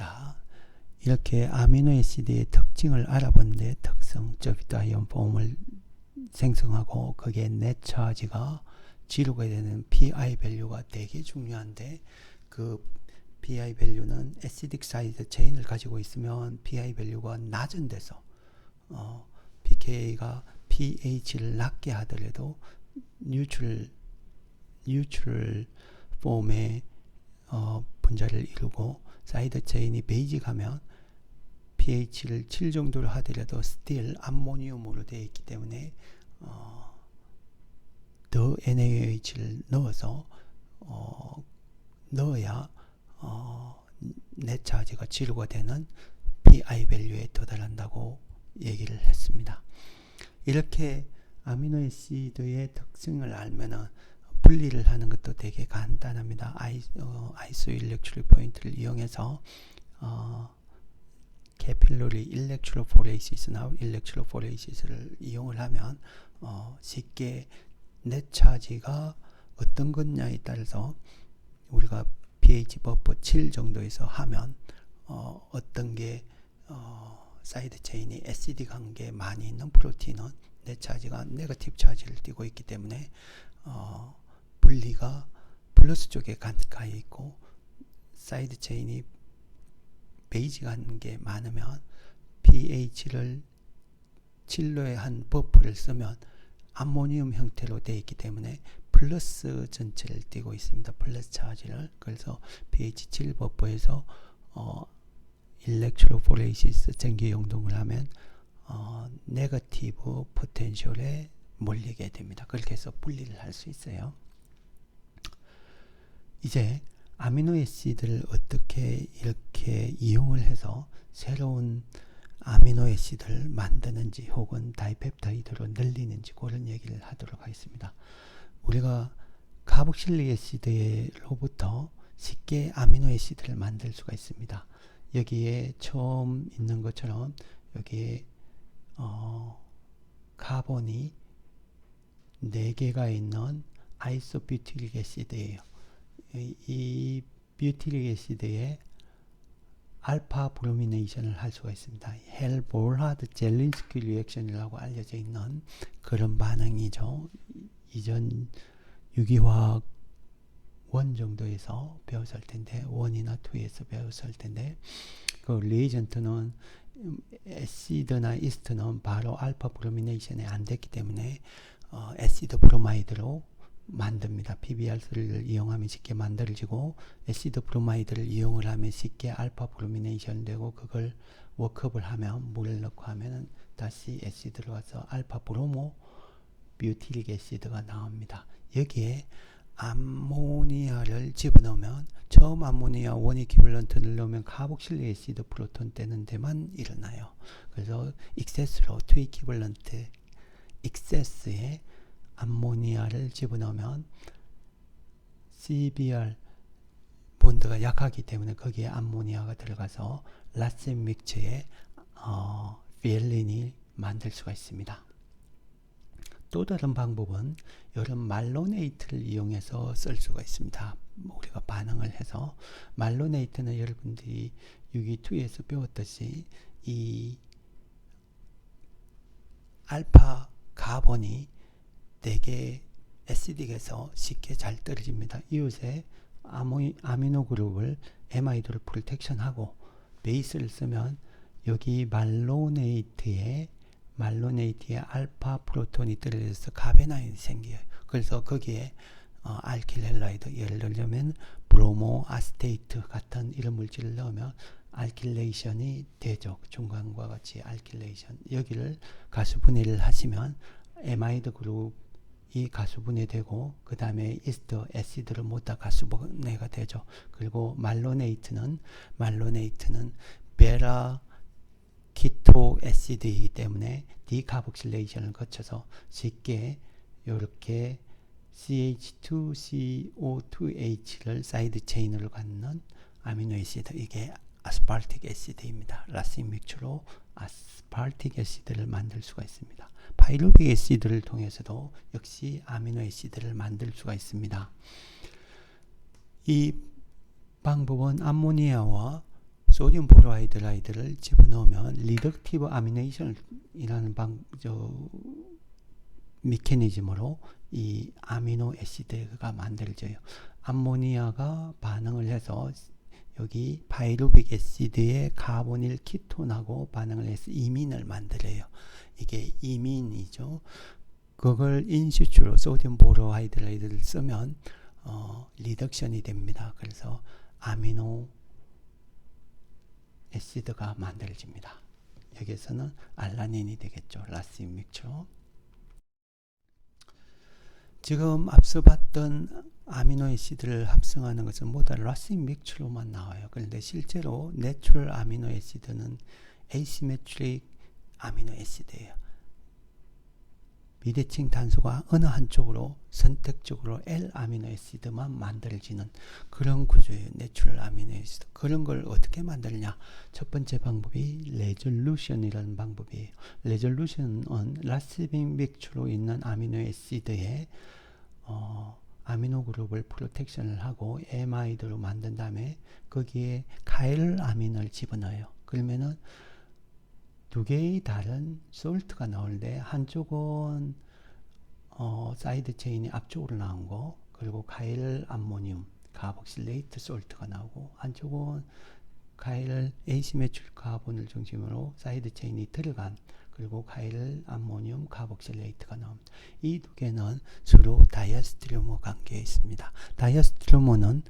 자, 이렇게 아미노애시드의 특징을 알아본데 특성, 저비타이온 폼을 생성하고 거기에 넷 차지가 지루가 되는 PI 밸류가 되게 중요한데, 그 PI 밸류는 애시딕 사이드 체인을 가지고 있으면 PI 밸류가 낮은 데서 pK가 pH를 낮게 하더라도 뉴트럴 폼의 분자를 이루고, 사이드 체인이 베이직하면 pH를 7 정도로 하더라도 still 암모니움으로 되어 있기 때문에 더 NaOH를 넣어야 넷 차지가 지루가 되는 PI 밸류에 도달한다고 얘기를 했습니다. 이렇게 아미노애시드의 특징을 알면은 분리를 하는 것도 되게 간단합니다. 아이소일렉트릭 포인트를 이용해서 캐필러리 일렉트로포레이시스나 일렉트로포레이시스를 이용을 하면 쉽게 넷 차지가 어떤 것냐에 따라서 우리가 pH 버퍼 7 정도에서 하면 어떤 게 사이드 체인이 애시딕한 게 많이 있는 프로틴은 넷 차지가 네거티브 차지를 띠고 있기 때문에 분리가 플러스 쪽에 가까이 있고, 사이드 체인이 베이직한 게 많으면 pH를 7로의 한 버퍼를 쓰면 암모니움 형태로 되어 있기 때문에 플러스 전체를 띄고 있습니다. 플러스 차지를. 그래서 pH 7 버퍼에서 일렉트로포레이시스 전기 용동을 하면 네거티브 포텐셜에 몰리게 됩니다. 그렇게 해서 분리를 할 수 있어요. 이제 아미노애시드를 어떻게 이렇게 이용을 해서 새로운 아미노애시드를 만드는지 혹은 다이펩타이드로 늘리는지 그런 얘기를 하도록 하겠습니다. 우리가 카복실릭 애시드로부터 쉽게 아미노애시드를 만들 수가 있습니다. 여기에 처음 있는 것처럼 여기에 카본이 4개가 있는 아이소뷰티릭 애시드예요. 이 뷰티릭 애시드에 알파 브로미네이션을 할 수가 있습니다. 헬볼하드 젤린스키 리액션이라고 알려져 있는 그런 반응이죠. 이전 유기화학 1 정도에서 배웠을 텐데, 1이나 2에서 배웠을 텐데, 그 리에이전트는 애시드나 이스트는 바로 알파 브로미네이션이 안 됐기 때문에 애시드 브로마이드로 만듭니다. PBR를 이용하면 쉽게 만들어지고, 애시드 브로마이드를 이용을 하면 쉽게 알파 브로미네이션 되고, 그걸 워크업을 하면 물을 넣고 하면 다시 애시드로 와서 알파 브로모 뷰티릭 애시드가 나옵니다. 여기에 암모니아를 집어넣으면, 처음 암모니아 1 이퀴벌런트를 넣으면 카복실릭 애시드 프로톤 되는 데만 일어나요. 그래서 익세스로 2 이퀴벌런트 익세스에 암모니아를 집어넣으면 CBr 본드가 약하기 때문에 거기에 암모니아가 들어가서 라센 믹처에 피엘린이 만들 수가 있습니다. 또 다른 방법은 이런 말로네이트를 이용해서 쓸 수가 있습니다. 우리가 반응을 해서, 말로네이트는 여러분들이 유기2에서 배웠듯이 이 알파 카본이 되게 애시딕해서 쉽게 잘 떨어집니다. 이웃에 아미노 그룹을 에마이드로 프로텍션하고 베이스를 쓰면 여기 말로네이트에 알파 프로톤이 떨어져서 가베나인이 생겨요. 그래서 거기에 알킬 헬라이드, 예를 들자면 브로모 아스테이트 같은 이런 물질을 넣으면 알킬레이션이 되죠. 중간과 같이 알킬레이션. 여기를 가수분해를 하시면 에마이드 그룹이 가수분해되고, 그 다음에 이스터 애시드를 모두 가수분해가 되죠. 그리고 말로네이트는 베라 키토 애시드이기 때문에 디카복실레이션을 거쳐서 쉽게 이렇게 CH2CO2H를 사이드 체인으로 갖는 아미노애시드, 이게 아스파르틱 애시드입니다. 라신 믹처로 아스파르틱 애시드를 만들 수가 있습니다. 파이루빅 애시드를 통해서도 역시 아미노애시드를 만들 수가 있습니다. 이 방법은 암모니아와 소디움 보로하이드라이드를 집어넣으면 리덕티브 아미네이션이라는 메커니즘으로 이 아미노 애시드가 만들어져요. 암모니아가 반응을 해서 여기 파이루빅 애시드의 카보닐 키톤하고 반응을 해서 이민을 만들어요. 이게 이민이죠. 그걸 인시추로 소디움 보로하이드라이드를 쓰면 리덕션이 됩니다. 그래서 아미노 애시드가 만들어집니다. 여기에서는 알라닌이 되겠죠. 라신 믹처. 지금 앞서 봤던 아미노 애시드를 합성하는 것은 모두 다 라신 믹처로만 나와요. 그런데 실제로 내추럴 아미노 애시드는 에이시메트릭 아미노 애시드예요. 비대칭 단소가 어느 한쪽으로 선택적으로 L-아미노 애시드만 만들어지는 그런 구조예요. 내추럴 아미노 애시드. 그런 걸 어떻게 만들냐? 첫 번째 방법이 레졸루션이라는 방법이에요. 레졸루션은 라시빈 믹처로 있는 아미노 애시드에 아미노 그룹을 프로텍션을 하고 에마이드로 만든 다음에 거기에 카이를 아민을 집어넣어요. 그러면은 두 개의 다른 솔트가 나오는데 한쪽은 사이드 체인이 앞쪽으로 나온 거, 그리고 카일 암모늄 카복실레이트 솔트가 나오고, 한쪽은 카일 에이시메출 카본을 중심으로 사이드 체인이 들어간, 그리고 카일 암모늄 카복실레이트가 나옵니다. 이 두 개는 서로 다이아스트리오머 관계에 있습니다. 다이아스트리오머는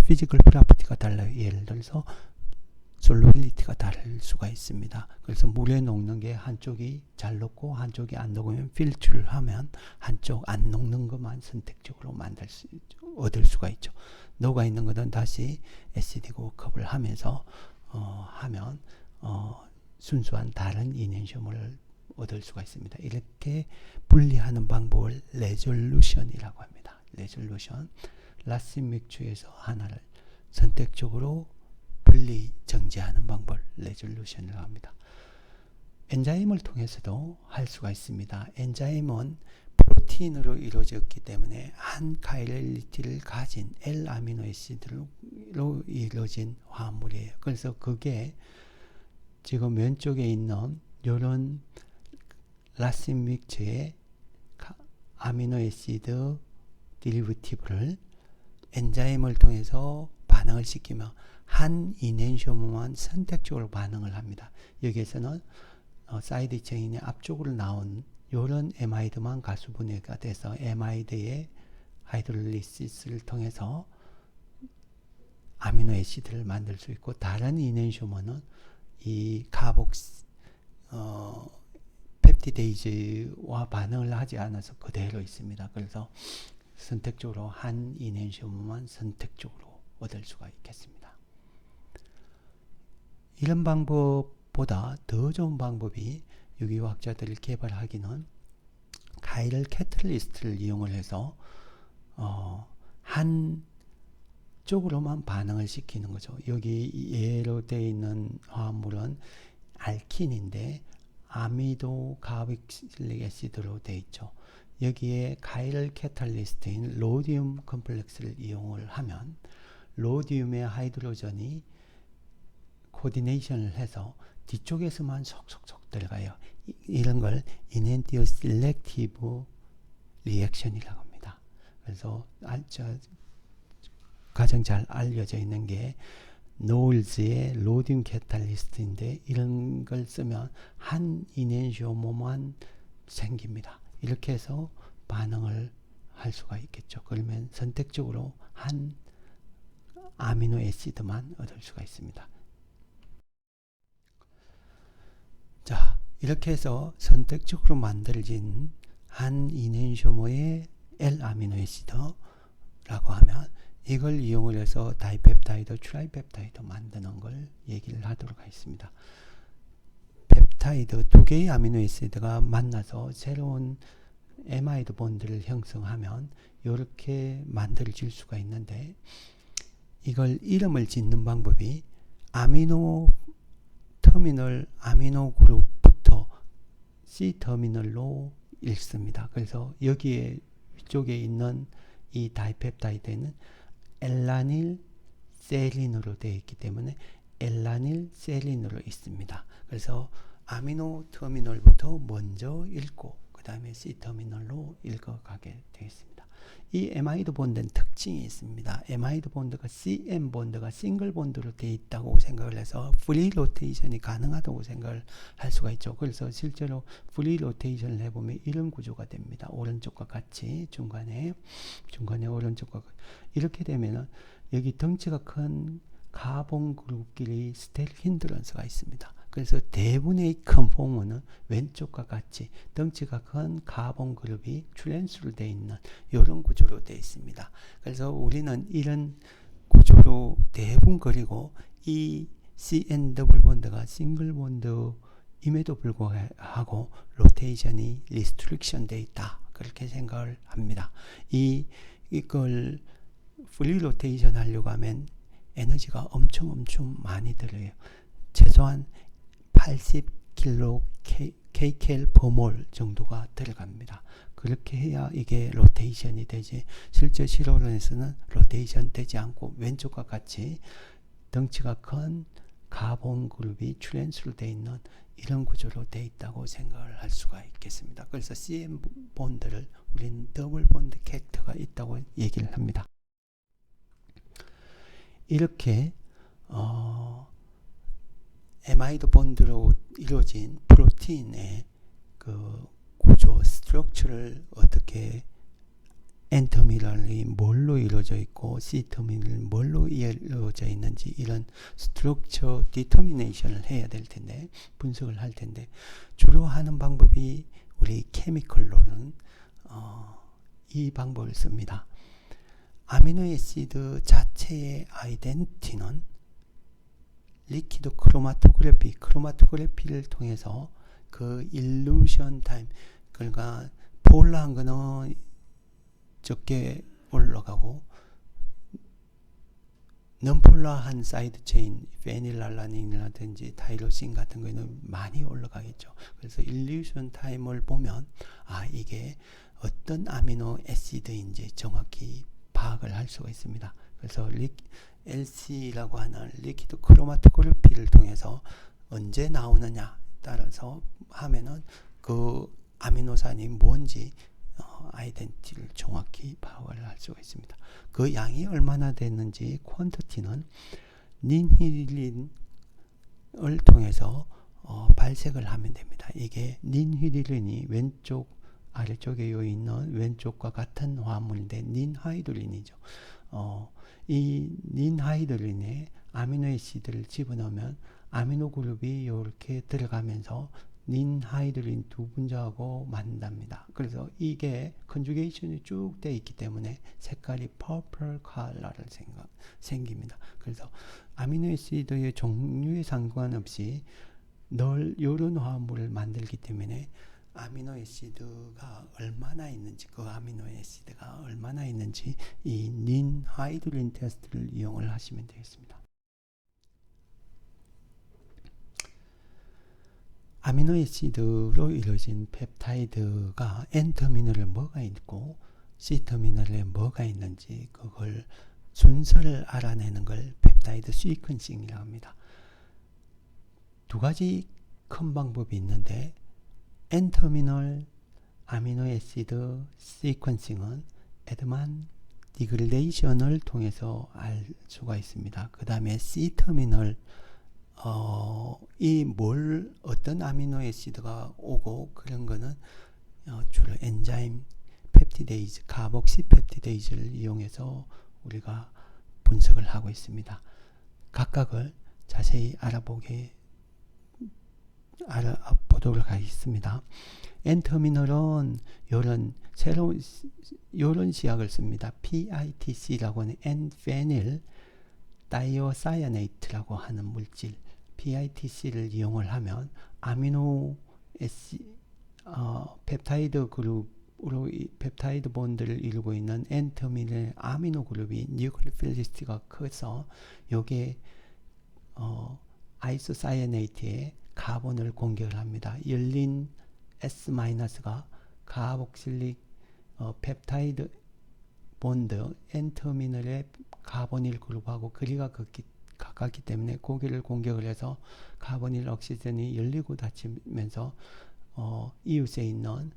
피지컬 프로퍼티가 달라요. 예를 들어서 솔루빌리티가 다를 수가 있습니다. 그래서 물에 녹는 게 한쪽이 잘 녹고 한쪽이 안 녹으면 필터를 하면 한쪽 안 녹는 것만 선택적으로 얻을 수가 있죠. 녹아 있는 것은 다시 에시디고 컵을 하면서 하면 순수한 다른 이넨슘을 얻을 수가 있습니다. 이렇게 분리하는 방법을 레졸루션이라고 합니다. 레졸루션. 라신 믹추에서 하나를 선택적으로 분리 정지하는 방법을 레졸루션이라고 합니다. 엔자임을 통해서도 할 수가 있습니다. 엔자임은 프로틴으로 이루어졌기 때문에 한 카이렐리티를 가진 L-아미노 애시드로 이루어진 화합물이에요. 그래서 그게 지금 왼쪽에 있는 이런 라신 믹처의 아미노 애시드 디리버티브를 엔자임을 통해서 반응을 시키며 한 이넨슘만 선택적으로 반응을 합니다. 여기에서는 사이드 체인이 앞쪽으로 나온 이런 에마이드만 가수분해가 돼서 에마이드의 하이드롤리시스를 통해서 아미노 애시드를 만들 수 있고, 다른 이넨슘은 이 펩티데이즈와 반응을 하지 않아서 그대로 있습니다. 그래서 선택적으로 한 이넨슘만 선택적으로 얻을 수가 있겠습니다. 이런 방법보다 더 좋은 방법이 유기화학자들이 개발하기는 카이럴 캐탈리스트를 이용을 해서 한 쪽으로만 반응을 시키는 거죠. 여기 예로 되어 있는 화합물은 알킨인데 아미도 가빅실릭 애시드로 되어 있죠. 여기에 카이럴 캐탈리스트인 로디움 컴플렉스를 이용을 하면 로디움의 하이드로전이 코디네이션을 해서 뒤쪽에서만 속속속 들어가요. 이런 걸 인엔티오 셀렉티브 리액션이라고 합니다. 그래서 가장 잘 알려져 있는 게 노일즈의 로디움 캐탈리스트인데, 이런 걸 쓰면 한 이넨쇼모만 생깁니다. 이렇게 해서 반응을 할 수가 있겠죠. 그러면 선택적으로 한 아미노 애시드만 얻을 수가 있습니다. 자, 이렇게 해서 선택적으로 만들어진 한 이넨쇼모의 L-아미노 애시드라고 하면 이걸 이용을 해서 다이펩타이드, 트라이펩타이드 만드는 걸 얘기를 하도록 하겠습니다. 펩타이드 두 개의 아미노 애시드가 만나서 새로운 에마이드 본드를 형성하면 이렇게 만들어질 수가 있는데, 이걸 이름을 짓는 방법이 아미노 터미널 아미노 그룹부터 C 터미널로 읽습니다. 그래서 여기에 위쪽에 있는 이 다이펩타이드는 엘라닐 세린으로 되어 있기 때문에 엘라닐 세린으로 있습니다. 그래서 아미노 터미널부터 먼저 읽고 그 다음에 C 터미널로 읽어가게 되겠습니다. 이 에마이드 본드는 특징이 있습니다. 에마이드 본드가 CM 본드가 싱글 본드로 되어 있다고 생각을 해서 프리 로테이션이 가능하다고 생각을 할 수가 있죠. 그래서 실제로 프리 로테이션을 해보면 이런 구조가 됩니다. 오른쪽과 같이 중간에 오른쪽과 이렇게 되면은 여기 덩치가 큰 카본 그룹끼리 스테릭 힌드런스가 있습니다. 그래서 대부분의 컨포머는 왼쪽과 같이 덩치가 큰 카본 그룹이 트랜스로 되어 있는 이런 구조로 되어 있습니다. 그래서 우리는 이런 구조로 대부분 그리고 이 CN 더블 본드가 싱글 본드임에도 불구하고 로테이션이 리스트릭션 되어 있다. 그렇게 생각을 합니다. 이걸 프리 로테이션 하려고 하면 에너지가 엄청 많이 들어요. 최소한 80kcal per 정도가 들어갑니다. 그렇게 해야 이게 로테이션이 되지, 실제 실험에서는 로테이션 되지 않고 왼쪽과 같이 덩치가 큰 카본 그룹이 트랜스로 되어 있는 이런 구조로 되어 있다고 생각을 할 수가 있겠습니다. 그래서 CM 본드를 우리는 더블 본드 캐릭터가 있다고 얘기를 합니다. 이렇게 에마이드 본드로 이루어진 프로틴의 그 구조, 스트럭처를 어떻게 N터미널이 뭘로 이루어져 있고 C터미널이 뭘로 이루어져 있는지 이런 스트럭처 디터미네이션을 해야 될 텐데, 분석을 할 텐데, 주로 하는 방법이 우리 케미컬로는 이 방법을 씁니다. 아미노애시드 자체의 아이덴티티는 리퀴드 크로마토그래피를 통해서 그 일루션 타임, 그러니까 폴라한 거는 적게 올라가고 non-폴라한 사이드 체인, 페닐알라닌이라든지 타이로신 같은 거는 많이 올라가겠죠. 그래서 일루션 타임을 보면 이게 어떤 아미노 애시드인지 정확히 파악을 할 수가 있습니다. 그래서 LC라고 하는 리퀴드 크로마토그래피를 통해서 언제 나오느냐 따라서 하면은 그 아미노산이 뭔지 아이덴티티를 정확히 파악을 할 수가 있습니다. 그 양이 얼마나 됐는지 퀀티티는 닌히릴린을 통해서 발색을 하면 됩니다. 이게 닌히릴린이 왼쪽 아래쪽에 있는 왼쪽과 같은 화합물인데 닌하이드린이죠. 이 닌하이드린에 아미노애시드를 집어넣으면 아미노 그룹이 이렇게 들어가면서 닌하이드린 두 분자하고 만납니다. 그래서 이게 컨주게이션이 쭉 되어 있기 때문에 색깔이 퍼플 컬러를 생깁니다. 그래서 아미노애시드의 종류에 상관없이 이런 화합물을 만들기 때문에 아미노애시드가 얼마나 있는지, 그 아미노애시드가 얼마나 있는지 이 닌하이드린 테스트를 이용을 하시면 되겠습니다. 아미노애시드로 이루어진 펩타이드가 N터미널에 뭐가 있고 C터미널에 뭐가 있는지 그걸 순서를 알아내는 걸 펩타이드 시퀀싱이라고 합니다. 두 가지 큰 방법이 있는데 N터미널 아미노애시드 시퀀싱은 에드만 디그레이션을 통해서 알 수가 있습니다. 그 다음에 C터미널 어떤 아미노애시드가 오고 그런 거는 주로 엔자임 펩티데이즈, 카복시 펩티데이즈를 이용해서 우리가 분석을 하고 있습니다. 각각을 자세히 알아보도록 하겠습니다. N터미널은 이런 시약을 씁니다. PITC라고 하는 N-페닐 다이오사이아네이트라고 하는 물질 PITC를 이용을 하면 펩타이드 그룹으로 펩타이드 본드를 이루고 있는 N터미널 아미노 그룹이 뉴클리오필리티가 커서 여기에 아이소사이아네이트에 카본을 공격을 합니다. 열린 S-가 카복실릭 펩타이드 본드 N터미널의 카보닐 그룹하고 거리가 가깝기 때문에 고기를 공격을 해서 카보닐 옥시젠이 열리고 닫히면서 이웃에 있는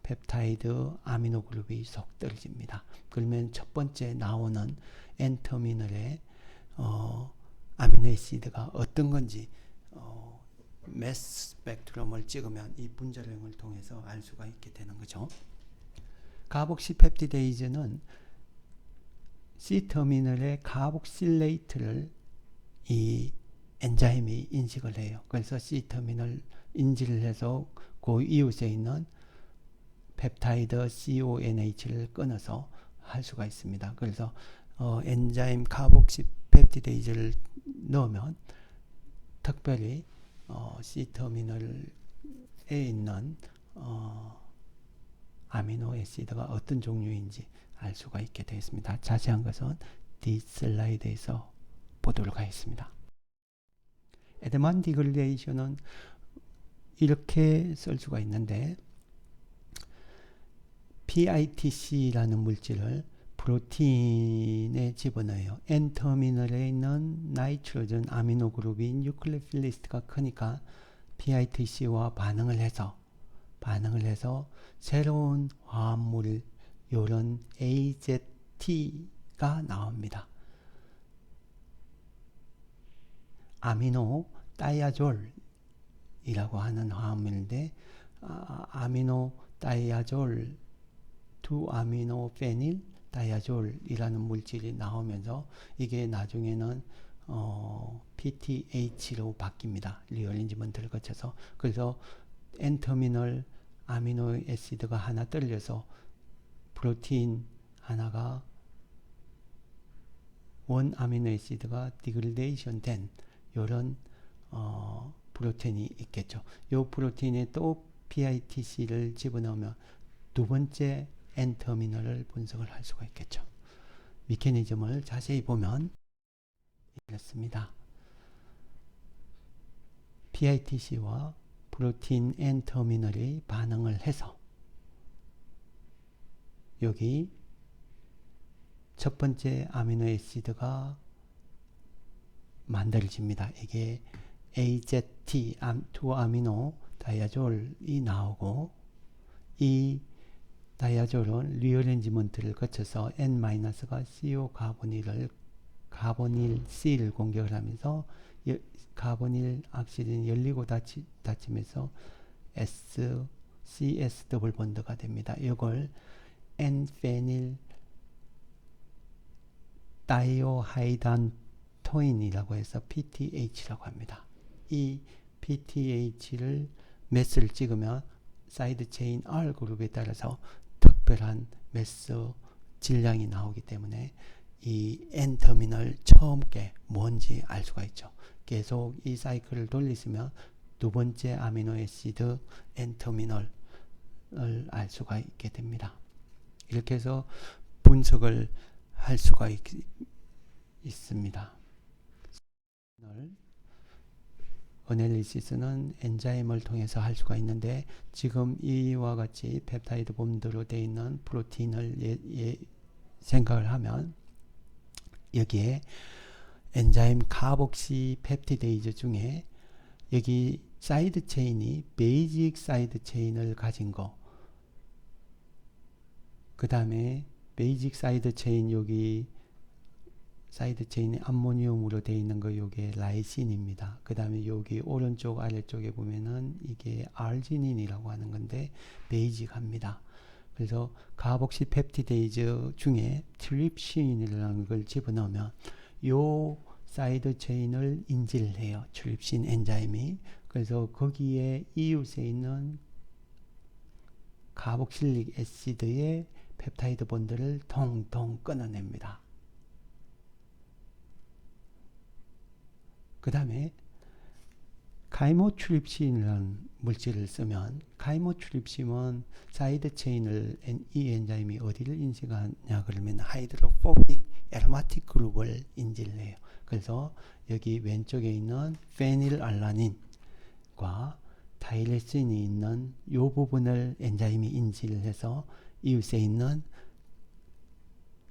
펩타이드 아미노 그룹이 속 떨어집니다. 그러면 첫 번째 나오는 N터미널의 아미노애시드가 어떤 건지 매스 스펙트럼을 찍으면 이 분자령을 통해서 알 수가 있게 되는 거죠. 카복시 펩티데이즈는 C터미널의 카복실레이트를 이 엔자임이 인식을 해요. 그래서 C터미널 인지를 해서 그 이웃에 있는 펩타이드 CONH를 끊어서 할 수가 있습니다. 그래서 엔자임 카복시 펩티데이즈를 넣으면 특별히 C터미널에 있는 아미노 애시드가 어떤 종류인지 알 수가 있게 되겠습니다. 자세한 것은 이 슬라이드에서 보도록 하겠습니다. 에드먼 디그레이션은 이렇게 쓸 수가 있는데 PITC라는 물질을 프로틴에 집어넣어요. N터미널에 있는 나이트로젠 아미노 그룹인 뉴클레오필리스트가 크니까 PITC와 반응을 해서 새로운 화합물 요런 AZT가 나옵니다. 아미노 다이아졸이라고 하는 화합물인데 아미노 다이아졸 2아미노 페닐 다이아졸이라는 물질이 나오면서 이게 나중에는 PTH로 바뀝니다. 리어레인지먼트를 거쳐서. 그래서 N터미널 아미노 애시드가 하나 떨려서 프로틴 하나가 원 아미노 애시드가 디그레이션 된 이런 프로틴이 있겠죠. 이 프로틴에 또 PITC를 집어넣으면 두 번째 N터미널을 분석을 할 수가 있겠죠. 메커니즘을 자세히 보면 이렇습니다. PITC와 프로틴 N터미널이 반응을 해서 여기 첫 번째 아미노애시드가 만들어집니다. 이게 AZT, 2아미노 다이아졸이 나오고 이 다이아졸은 리어레인지먼트를 거쳐서 N-가 CO 카보닐 C를 공격을 하면서 카보닐 악시젠이 열리고 닫히면서 CS 더블 본드가 됩니다. 이걸 N-페닐 다이오하이단토인이라고 해서 PTH라고 합니다. 이 PTH를 매스를 찍으면 사이드 체인 R 그룹에 따라서 특별한 매스 질량이 나오기 때문에 이 N터미널 처음 게 뭔지 알 수가 있죠. 계속 이 사이클을 돌리시면 두 번째 아미노애시드 N터미널을 알 수가 있게 됩니다. 이렇게 해서 분석을 할 수가 있습니다. 어널리시스는 엔자임을 통해서 할 수가 있는데 지금 이와 같이 펩타이드 본드로 되어 있는 프로틴을 생각을 하면 여기에 엔자임 카복시 펩티데이즈 중에 여기 사이드 체인이 베이직 사이드 체인을 가진 거, 그 다음에 베이직 사이드 체인 여기 사이드 체인이 암모니움으로 되어 있는 거 요게 라이신입니다. 그 다음에 여기 오른쪽 아래쪽에 보면은 이게 아르지닌이라고 하는 건데 베이직합니다. 그래서 카복시 펩티데이즈 중에 트립신이라는 걸 집어넣으면 요 사이드 체인을 인지를 해요. 트립신 엔자임이. 그래서 거기에 이웃에 있는 카복실릭 애시드의 펩타이드 본드를 통통 끊어냅니다. 그 다음에 카이모트립신이라는 물질을 쓰면 카이모트립신은 사이드 체인을 이 엔자임이 어디를 인식하냐 그러면 하이드로포빅 에로마틱 그룹을 인지를 해요. 그래서 여기 왼쪽에 있는 페닐알라닌과 타이레신이 있는 이 부분을 엔자임이 인지를 해서 이웃에 있는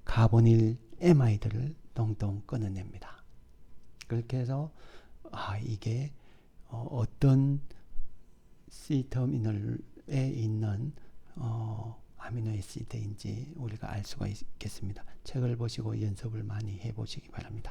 카보닐 에마이드를 동동 끊어냅니다. 그렇게 해서 이게 어떤 C터미널에 있는 아미노애시드인지 우리가 알 수가 있겠습니다. 책을 보시고 연습을 많이 해보시기 바랍니다.